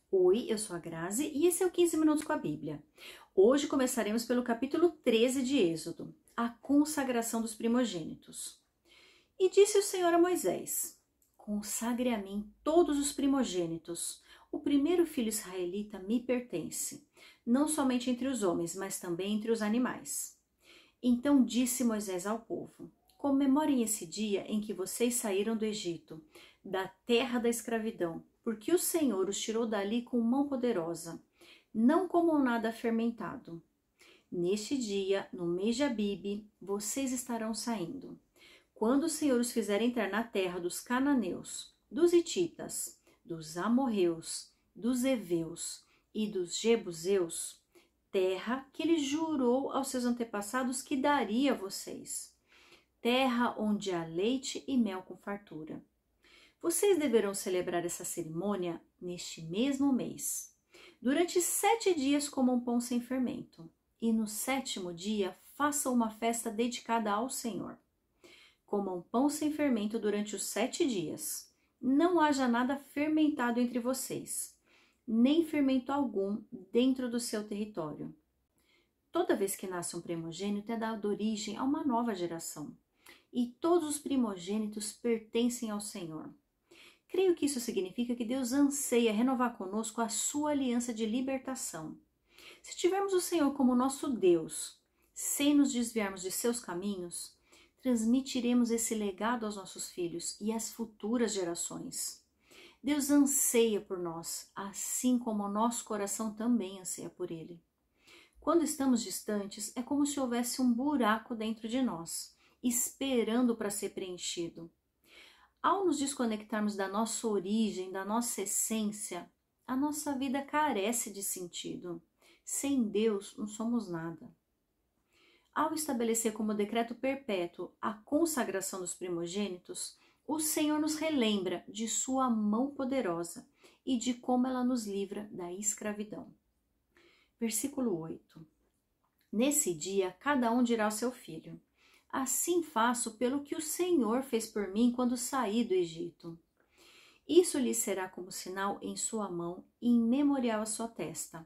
Oi, eu sou a Grazi e esse é o 15 Minutos com a Bíblia. Hoje começaremos pelo capítulo 13 de Êxodo, a consagração dos primogênitos. E disse o Senhor a Moisés: consagre a mim todos os primogênitos. O primeiro filho israelita me pertence, não somente entre os homens, mas também entre os animais. Então disse Moisés ao povo: comemorem esse dia em que vocês saíram do Egito, da terra da escravidão, porque o Senhor os tirou dali com mão poderosa. Não comam nada fermentado. Neste dia, no mês de Abibe, vocês estarão saindo. Quando o Senhor os fizer entrar na terra dos cananeus, dos hititas, dos amorreus, dos heveus e dos jebuseus, terra que ele jurou aos seus antepassados que daria a vocês, terra onde há leite e mel com fartura. Vocês deverão celebrar essa cerimônia neste mesmo mês. Durante 7 dias comam pão sem fermento, e no 7º dia façam uma festa dedicada ao Senhor. Comam pão sem fermento durante os 7 dias. Não haja nada fermentado entre vocês, nem fermento algum dentro do seu território. Toda vez que nasce um primogênito é dado origem a uma nova geração, e todos os primogênitos pertencem ao Senhor. Creio que isso significa que Deus anseia renovar conosco a sua aliança de libertação. Se tivermos o Senhor como nosso Deus, sem nos desviarmos de seus caminhos, transmitiremos esse legado aos nossos filhos e às futuras gerações. Deus anseia por nós, assim como o nosso coração também anseia por Ele. Quando estamos distantes, é como se houvesse um buraco dentro de nós, esperando para ser preenchido. Ao nos desconectarmos da nossa origem, da nossa essência, a nossa vida carece de sentido. Sem Deus, não somos nada. Ao estabelecer como decreto perpétuo a consagração dos primogênitos, o Senhor nos relembra de sua mão poderosa e de como ela nos livra da escravidão. Versículo 8. Nesse dia, cada um dirá ao seu filho: assim faço pelo que o Senhor fez por mim quando saí do Egito. Isso lhe será como sinal em sua mão e em memorial à sua testa,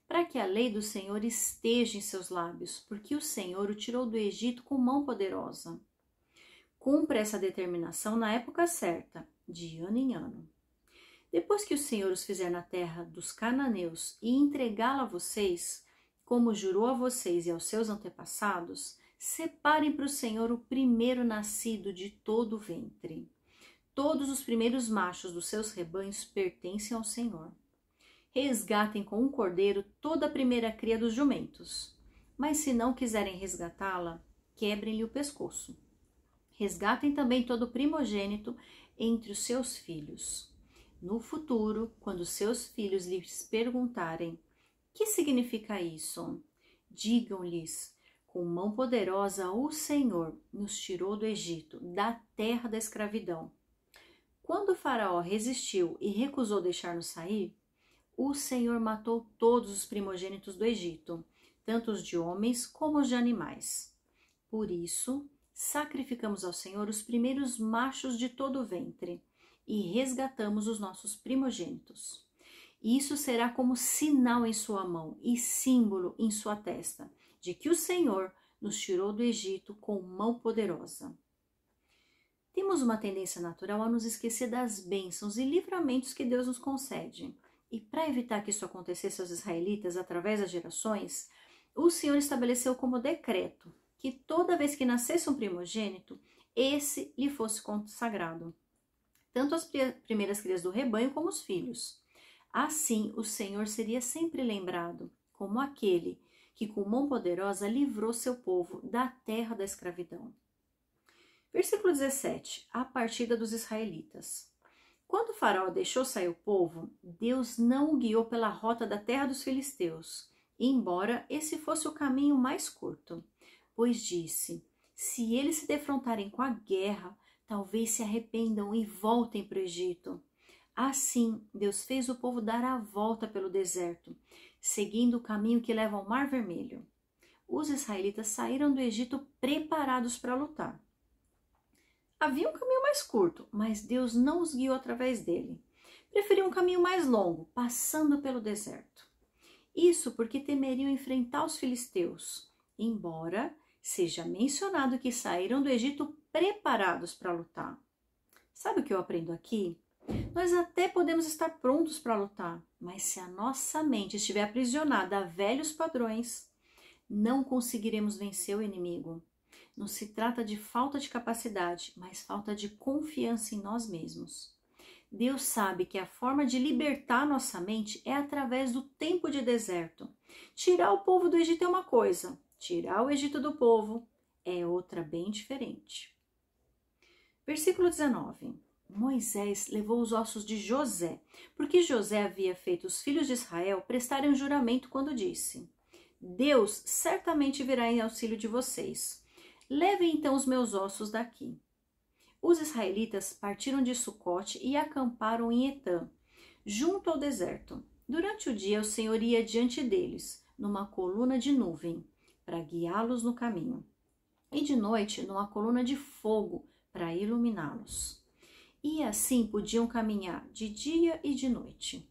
para que a lei do Senhor esteja em seus lábios, porque o Senhor o tirou do Egito com mão poderosa. Cumpra essa determinação na época certa, de ano em ano. Depois que o Senhor os fizer na terra dos cananeus e entregá-la a vocês, como jurou a vocês e aos seus antepassados, separem para o Senhor o primeiro nascido de todo o ventre. Todos os primeiros machos dos seus rebanhos pertencem ao Senhor. Resgatem com um cordeiro toda a primeira cria dos jumentos. Mas se não quiserem resgatá-la, quebrem-lhe o pescoço. Resgatem também todo o primogênito entre os seus filhos. No futuro, quando seus filhos lhes perguntarem: que significa isso? Digam-lhes: com mão poderosa o Senhor nos tirou do Egito, da terra da escravidão. Quando o faraó resistiu e recusou deixar-nos sair, o Senhor matou todos os primogênitos do Egito, tanto os de homens como os de animais. Por isso, sacrificamos ao Senhor os primeiros machos de todo o ventre e resgatamos os nossos primogênitos. Isso será como sinal em sua mão e símbolo em sua testa, de que o Senhor nos tirou do Egito com mão poderosa. Temos uma tendência natural a nos esquecer das bênçãos e livramentos que Deus nos concede. E para evitar que isso acontecesse aos israelitas através das gerações, o Senhor estabeleceu como decreto que toda vez que nascesse um primogênito, esse lhe fosse consagrado, tanto as primeiras crias do rebanho como os filhos. Assim, o Senhor seria sempre lembrado como aquele que com mão poderosa livrou seu povo da terra da escravidão. Versículo 17. A partida dos israelitas. Quando o faraó deixou sair o povo, Deus não o guiou pela rota da terra dos filisteus, embora esse fosse o caminho mais curto, pois disse: se eles se defrontarem com a guerra, talvez se arrependam e voltem para o Egito. Assim, Deus fez o povo dar a volta pelo deserto, seguindo o caminho que leva ao Mar Vermelho. Os israelitas saíram do Egito preparados para lutar. Havia um caminho mais curto, mas Deus não os guiou através dele. preferiam um caminho mais longo, passando pelo deserto. Isso porque temeriam enfrentar os filisteus, embora seja mencionado que saíram do Egito preparados para lutar. Sabe o que eu aprendo aqui? Nós até podemos estar prontos para lutar, mas se a nossa mente estiver aprisionada a velhos padrões, não conseguiremos vencer o inimigo. Não se trata de falta de capacidade, mas falta de confiança em nós mesmos. Deus sabe que a forma de libertar nossa mente é através do tempo de deserto. Tirar o povo do Egito é uma coisa, tirar o Egito do povo é outra bem diferente. Versículo 19. Moisés levou os ossos de José, porque José havia feito os filhos de Israel prestarem um juramento quando disse: Deus certamente virá em auxílio de vocês. Levem então os meus ossos daqui. Os israelitas partiram de Sucote e acamparam em Etã, junto ao deserto. Durante o dia, o Senhor ia diante deles, numa coluna de nuvem, para guiá-los no caminho, e de noite, numa coluna de fogo, para iluminá-los. E assim podiam caminhar de dia e de noite.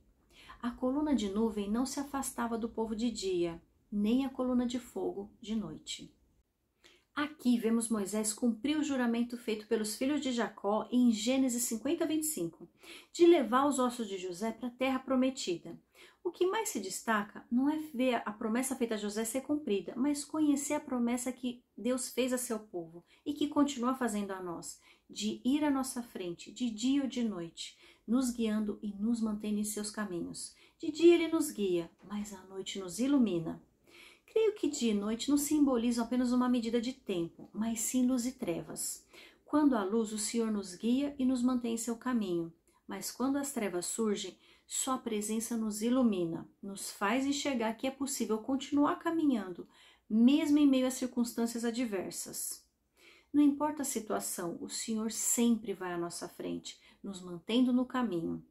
A coluna de nuvem não se afastava do povo de dia, nem a coluna de fogo de noite. Aqui vemos Moisés cumprir o juramento feito pelos filhos de Jacó em Gênesis 50, 25, de levar os ossos de José para a terra prometida. O que mais se destaca não é ver a promessa feita a José ser cumprida, mas conhecer a promessa que Deus fez a seu povo e que continua fazendo a nós, de ir à nossa frente, de dia ou de noite, nos guiando e nos mantendo em seus caminhos. De dia ele nos guia, mas à noite nos ilumina. Creio que dia e noite não simbolizam apenas uma medida de tempo, mas sim luz e trevas. Quando há luz, o Senhor nos guia e nos mantém em seu caminho. Mas quando as trevas surgem, sua presença nos ilumina, nos faz enxergar que é possível continuar caminhando, mesmo em meio a circunstâncias adversas. Não importa a situação, o Senhor sempre vai à nossa frente, nos mantendo no caminho.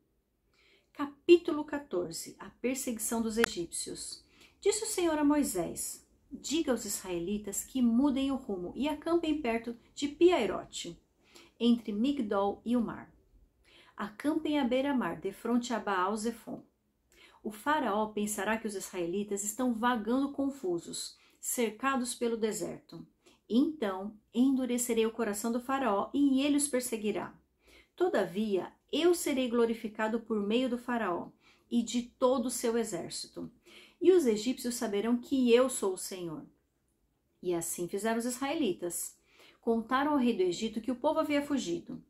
Capítulo 14. A perseguição dos egípcios. Disse o Senhor a Moisés: diga aos israelitas que mudem o rumo e acampem perto de Piairote, entre Migdol e o mar. Acampem à beira-mar, defronte a Baal-Zefon. O faraó pensará que os israelitas estão vagando confusos, cercados pelo deserto. Então endurecerei o coração do faraó e ele os perseguirá. Todavia, eu serei glorificado por meio do faraó e de todo o seu exército. E os egípcios saberão que eu sou o Senhor. E assim fizeram os israelitas. Contaram ao rei do Egito que o povo havia fugido.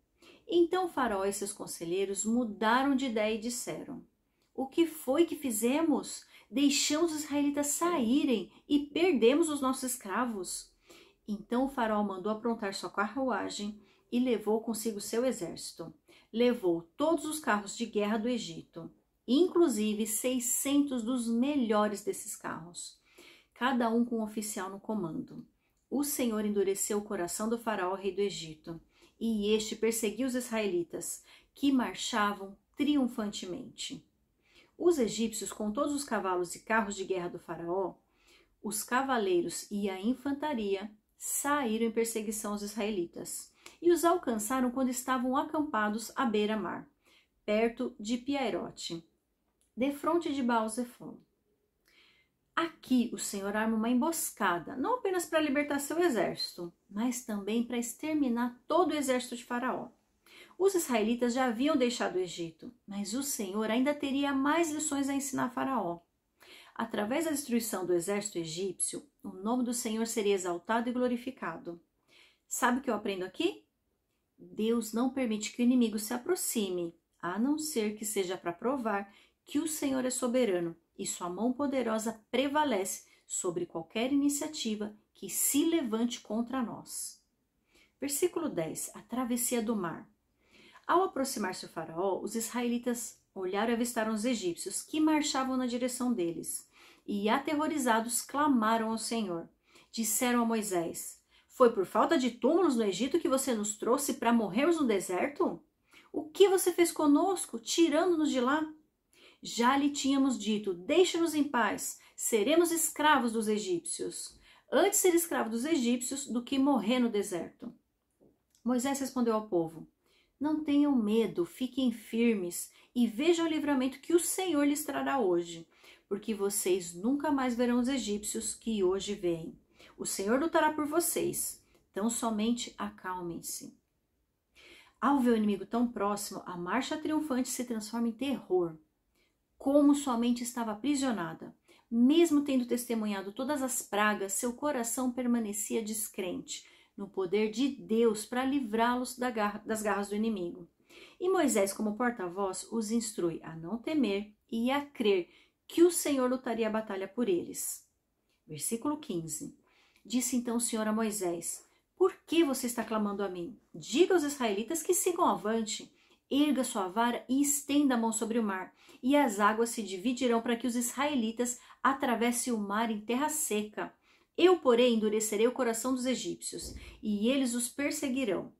Então o faraó e seus conselheiros mudaram de ideia e disseram: o que foi que fizemos? Deixamos os israelitas saírem e perdemos os nossos escravos. Então o faraó mandou aprontar sua carruagem e levou consigo seu exército. Levou todos os carros de guerra do Egito, inclusive 600 dos melhores desses carros, cada um com um oficial no comando. O Senhor endureceu o coração do faraó, rei do Egito, e este perseguiu os israelitas, que marchavam triunfantemente. Os egípcios, com todos os cavalos e carros de guerra do faraó, os cavaleiros e a infantaria, saíram em perseguição aos israelitas, e os alcançaram quando estavam acampados à beira-mar, perto de Piairote, defronte de Baal-Zefon. Aqui o Senhor arma uma emboscada, não apenas para libertar seu exército, mas também para exterminar todo o exército de Faraó. Os israelitas já haviam deixado o Egito, mas o Senhor ainda teria mais lições a ensinar a Faraó. Através da destruição do exército egípcio, o nome do Senhor seria exaltado e glorificado. Sabe o que eu aprendo aqui? Deus não permite que o inimigo se aproxime, a não ser que seja para provar que o Senhor é soberano e sua mão poderosa prevalece sobre qualquer iniciativa que se levante contra nós. Versículo 10. A travessia do mar. Ao aproximar-se o faraó, os israelitas olharam e avistaram os egípcios, que marchavam na direção deles, e aterrorizados clamaram ao Senhor. Disseram a Moisés: foi por falta de túmulos no Egito que você nos trouxe para morrermos no deserto? O que você fez conosco, tirando-nos de lá? Já lhe tínhamos dito: deixe-nos em paz, seremos escravos dos egípcios. Antes ser escravo dos egípcios do que morrer no deserto. Moisés respondeu ao povo: não tenham medo, fiquem firmes e vejam o livramento que o Senhor lhes trará hoje, porque vocês nunca mais verão os egípcios que hoje veem. O Senhor lutará por vocês, então somente acalmem-se. Ao ver o inimigo tão próximo, a marcha triunfante se transforma em terror. Como sua mente estava aprisionada. Mesmo tendo testemunhado todas as pragas, seu coração permanecia descrente no poder de Deus para livrá-los das garras do inimigo. E Moisés, como porta-voz, os instrui a não temer e a crer que o Senhor lutaria a batalha por eles. Versículo 15. Disse então o Senhor a Moisés: por que você está clamando a mim? Diga aos israelitas que sigam avante. Erga sua vara e estenda a mão sobre o mar, e as águas se dividirão para que os israelitas atravessem o mar em terra seca. Eu, porém, endurecerei o coração dos egípcios, e eles os perseguirão.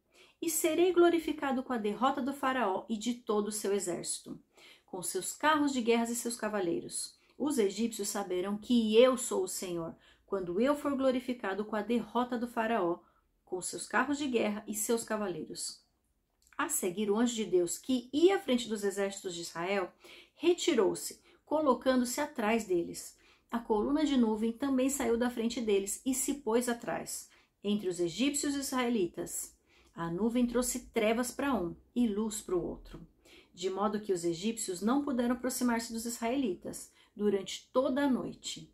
E serei glorificado com a derrota do faraó e de todo o seu exército, com seus carros de guerra e seus cavaleiros. Os egípcios saberão que eu sou o Senhor, quando eu for glorificado com a derrota do faraó, com seus carros de guerra e seus cavaleiros. A seguir, o anjo de Deus, que ia à frente dos exércitos de Israel, retirou-se, colocando-se atrás deles. A coluna de nuvem também saiu da frente deles e se pôs atrás, entre os egípcios e os israelitas. A nuvem trouxe trevas para um e luz para o outro, de modo que os egípcios não puderam aproximar-se dos israelitas durante toda a noite.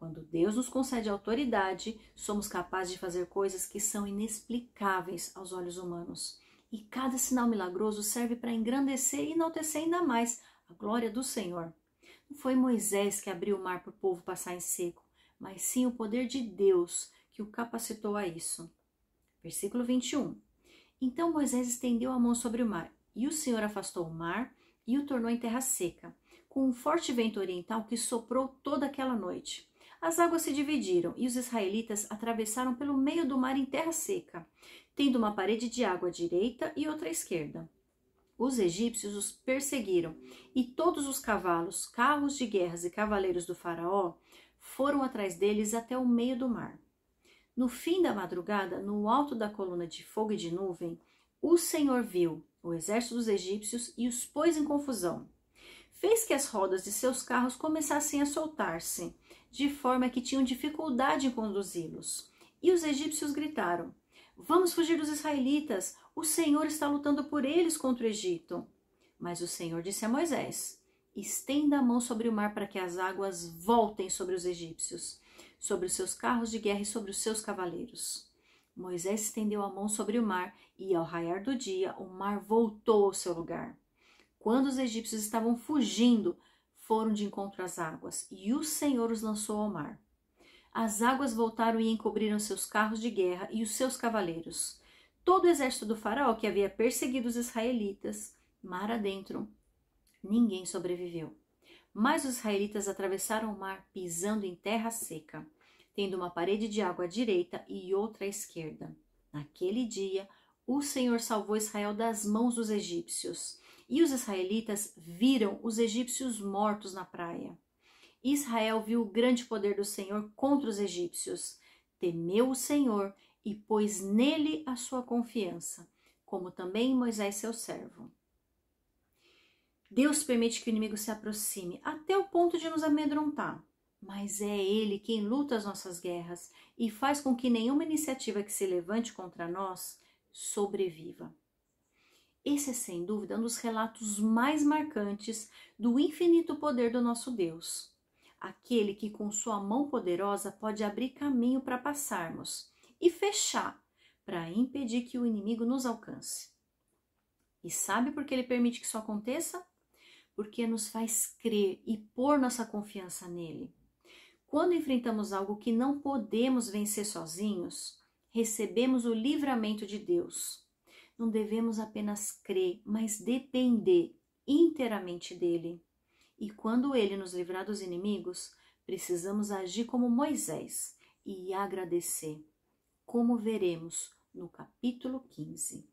Quando Deus nos concede autoridade, somos capazes de fazer coisas que são inexplicáveis aos olhos humanos. E cada sinal milagroso serve para engrandecer e enaltecer ainda mais a glória do Senhor. Não foi Moisés que abriu o mar para o povo passar em seco, mas sim o poder de Deus que o capacitou a isso. Versículo 21. Então Moisés estendeu a mão sobre o mar, e o Senhor afastou o mar e o tornou em terra seca, com um forte vento oriental que soprou toda aquela noite. As águas se dividiram e os israelitas atravessaram pelo meio do mar em terra seca, tendo uma parede de água à direita e outra à esquerda. Os egípcios os perseguiram e todos os cavalos, carros de guerras e cavaleiros do faraó foram atrás deles até o meio do mar. No fim da madrugada, no alto da coluna de fogo e de nuvem, o Senhor viu o exército dos egípcios e os pôs em confusão. Fez que as rodas de seus carros começassem a soltar-se, de forma que tinham dificuldade em conduzi-los. E os egípcios gritaram: vamos fugir dos israelitas, o Senhor está lutando por eles contra o Egito. Mas o Senhor disse a Moisés: estenda a mão sobre o mar para que as águas voltem sobre os egípcios, sobre os seus carros de guerra e sobre os seus cavaleiros. Moisés estendeu a mão sobre o mar e, ao raiar do dia, o mar voltou ao seu lugar. Quando os egípcios estavam fugindo, foram de encontro às águas, e o Senhor os lançou ao mar. As águas voltaram e encobriram seus carros de guerra e os seus cavaleiros. Todo o exército do faraó que havia perseguido os israelitas, mar adentro, ninguém sobreviveu. Mas os israelitas atravessaram o mar pisando em terra seca, tendo uma parede de água à direita e outra à esquerda. Naquele dia, o Senhor salvou Israel das mãos dos egípcios, e os israelitas viram os egípcios mortos na praia. Israel viu o grande poder do Senhor contra os egípcios, temeu o Senhor e pôs nele a sua confiança, como também em Moisés seu servo. Deus permite que o inimigo se aproxime até o ponto de nos amedrontar, mas é Ele quem luta as nossas guerras e faz com que nenhuma iniciativa que se levante contra nós sobreviva. Esse é, sem dúvida, um dos relatos mais marcantes do infinito poder do nosso Deus. Aquele que com sua mão poderosa pode abrir caminho para passarmos e fechar para impedir que o inimigo nos alcance. E sabe por que ele permite que isso aconteça? Porque nos faz crer e pôr nossa confiança nele. Quando enfrentamos algo que não podemos vencer sozinhos, recebemos o livramento de Deus. Não devemos apenas crer, mas depender inteiramente dele. E quando ele nos livrar dos inimigos, precisamos agir como Moisés e agradecer, como veremos no capítulo 15.